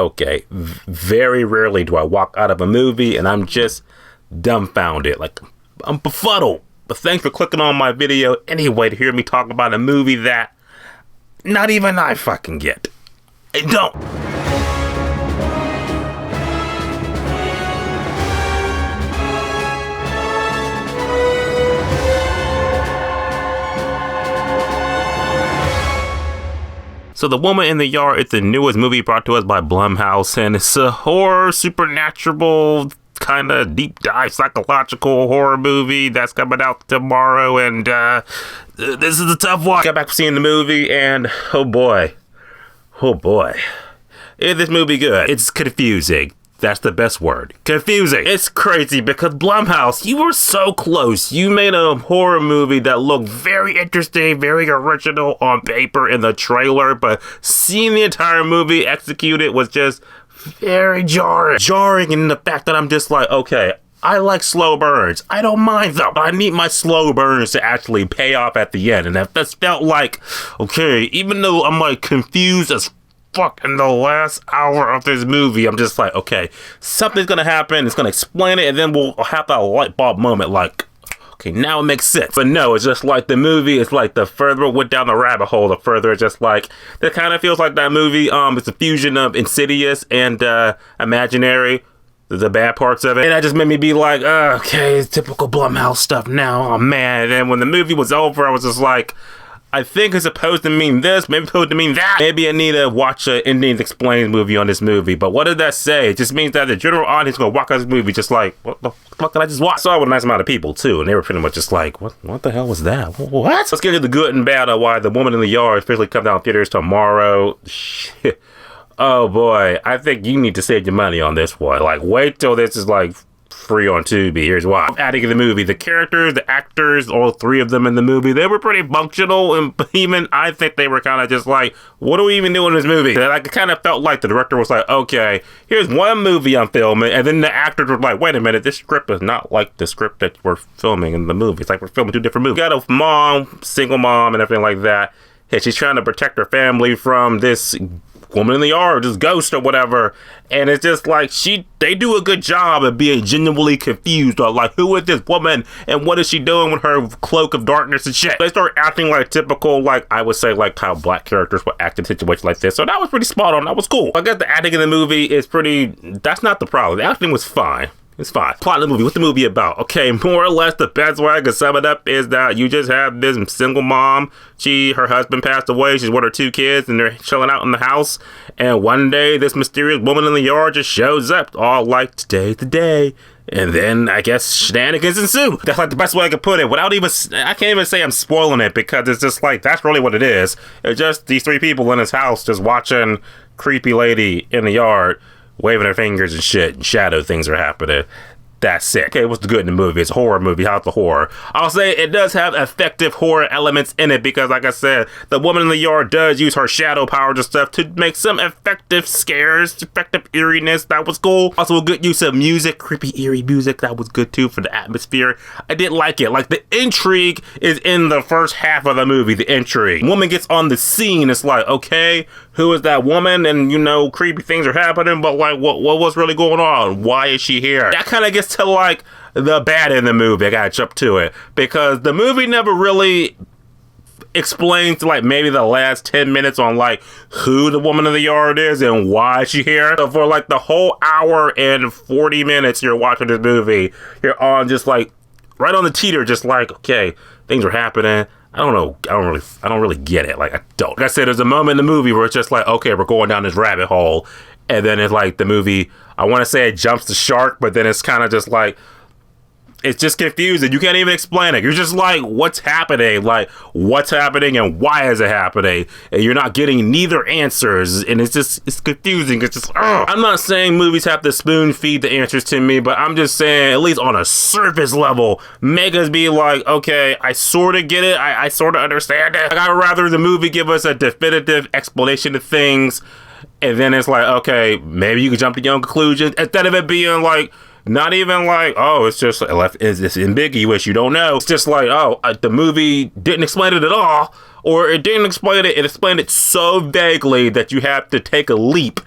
okay, very rarely do I walk out of a movie and I'm just dumbfounded. Like, I'm befuddled. But thanks for clicking on my video anyway to hear me talk about a movie that not even I fucking get. I don't. So The Woman in the Yard is the newest movie brought to us by Blumhouse, and it's a horror, supernatural, kind of deep dive psychological horror movie that's coming out tomorrow, and this is a tough one. Got back from seeing the movie, and oh boy, is this movie good? It's confusing. That's the best word. Confusing. It's crazy because Blumhouse, you were so close. You made a horror movie that looked very interesting, very original on paper in the trailer, but seeing the entire movie executed was just very jarring. Jarring in the fact that I'm just like, okay, I like slow burns. I don't mind them, but I need my slow burns to actually pay off at the end. And that felt like, okay, even though I'm like confused as fuck in the last hour of this movie, I'm just like, okay, something's gonna happen, it's gonna explain it, and then we'll have that light bulb moment like, okay, now it makes sense. But no, it's just like the movie, it's like the further it went down the rabbit hole, the further it's just like, it kind of feels like that movie, it's a fusion of Insidious and Imaginary, the bad parts of it. And that just made me be like, okay, it's typical Blumhouse stuff now, oh man. And then when the movie was over, I was just like, I think it's supposed to mean this, maybe it's supposed to mean that. Maybe I need to watch an Indians Explained movie on this movie. But what did that say? It just means that the general audience is going to walk out of this movie just like, what the fuck did I just watch? I saw it with a nice amount of people too, and they were pretty much just like, what the hell was that? What? Let's get into the good and bad of why The Woman in the Yard officially comes out in theaters tomorrow. Shit. Oh boy, I think you need to save your money on this one. Like, wait till this is like free on Tubi. Here's why. Adding in the movie, the characters, the actors, all three of them in the movie, they were pretty functional, and even I think they were kind of just like, what are we even doing in this movie? And I kind of felt like the director was like, okay, here's one movie I'm filming, and then the actors were like, wait a minute, this script is not like the script that we're filming in the movie. It's like we're filming two different movies. We got a mom, single mom, and everything like that. And she's trying to protect her family from this woman in the yard, this ghost or whatever, and it's just like they do a good job of being genuinely confused or like, who is this woman and what is she doing with her cloak of darkness and shit. They start acting like typical, like I would say, like how black characters would act in situations like this. So that was pretty spot on. That was cool. I guess the acting in the movie is pretty, that's not the problem. The acting was fine. It's fine. Plot of the movie. What's the movie about? Okay, more or less the best way I can sum it up is that you just have this single mom. Her husband passed away. She's with her two kids, and they're chilling out in the house. And one day, this mysterious woman in the yard just shows up, all like, today's the day. And then, I guess, shenanigans ensue. That's like the best way I could put it. Without even, I can't even say I'm spoiling it, because it's just like, that's really what it is. It's just these three people in this house just watching creepy lady in the yard waving her fingers and shit, and shadow things are happening. That's it. Okay, what's the good in the movie? It's a horror movie. How's the horror? I'll say it does have effective horror elements in it because, like I said, the woman in the yard does use her shadow powers and stuff to make some effective scares, effective eeriness. That was cool. Also, a good use of music, creepy, eerie music. That was good too for the atmosphere. I did like it. Like, the intrigue is in the first half of the movie. The intrigue. Woman gets on the scene. It's like, okay, who is that woman? And, you know, creepy things are happening, but like, what's really going on? Why is she here? That kind of gets to like the bad in the movie. I gotta jump to it because the movie never really explains like maybe the last 10 minutes on like who the woman in the yard is and why she's here. So for like the whole hour and 40 minutes you're watching this movie, you're on just like right on the teeter, just like, okay, things are happening. I don't know. I don't really get it. Like, I don't. Like I said, there's a moment in the movie where it's just like, okay, we're going down this rabbit hole. And then it's like the movie, I want to say it jumps the shark, but then it's kind of just like, it's just confusing. You can't even explain it. You're just like, what's happening? Like, what's happening and why is it happening? And you're not getting neither answers. And it's just, it's confusing. It's just, ugh. I'm not saying movies have to spoon feed the answers to me, but I'm just saying, at least on a surface level, make us be like, okay, I sort of get it. I sort of understand it. Like, I'd rather the movie give us a definitive explanation of things. And then it's like, okay, maybe you can jump to your own conclusions instead of it being like, not even like, oh, it's just it's ambiguous, you don't know. It's just like, oh, the movie didn't explain it at all, or it didn't explain it, it explained it so vaguely that you have to take a leap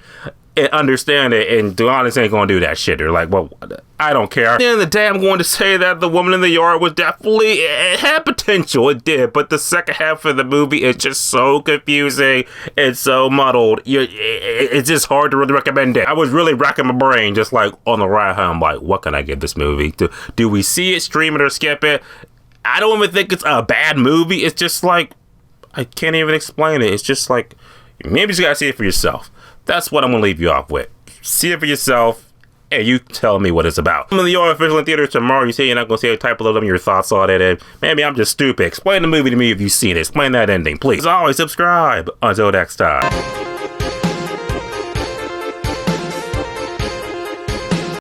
and understand it, and the audience ain't gonna do that shit. They're like, well, I don't care. At the end of the day, I'm going to say that the woman in the yard was definitely, it had potential, it did, but the second half of the movie is just so confusing and so muddled. It's just hard to really recommend it. I was really racking my brain just like on the ride home, like, what can I give this movie? Do we see it, stream it, or skip it? I don't even think it's a bad movie. It's just like, I can't even explain it. It's just like, maybe you just gotta see it for yourself. That's what I'm gonna leave you off with. See it for yourself, and you tell me what it's about. I'm in the yard official in theaters tomorrow. You say you're not gonna see a type of them, your thoughts on it, and maybe I'm just stupid. Explain the movie to me if you've seen it. Explain that ending, please. As always, subscribe. Until next time.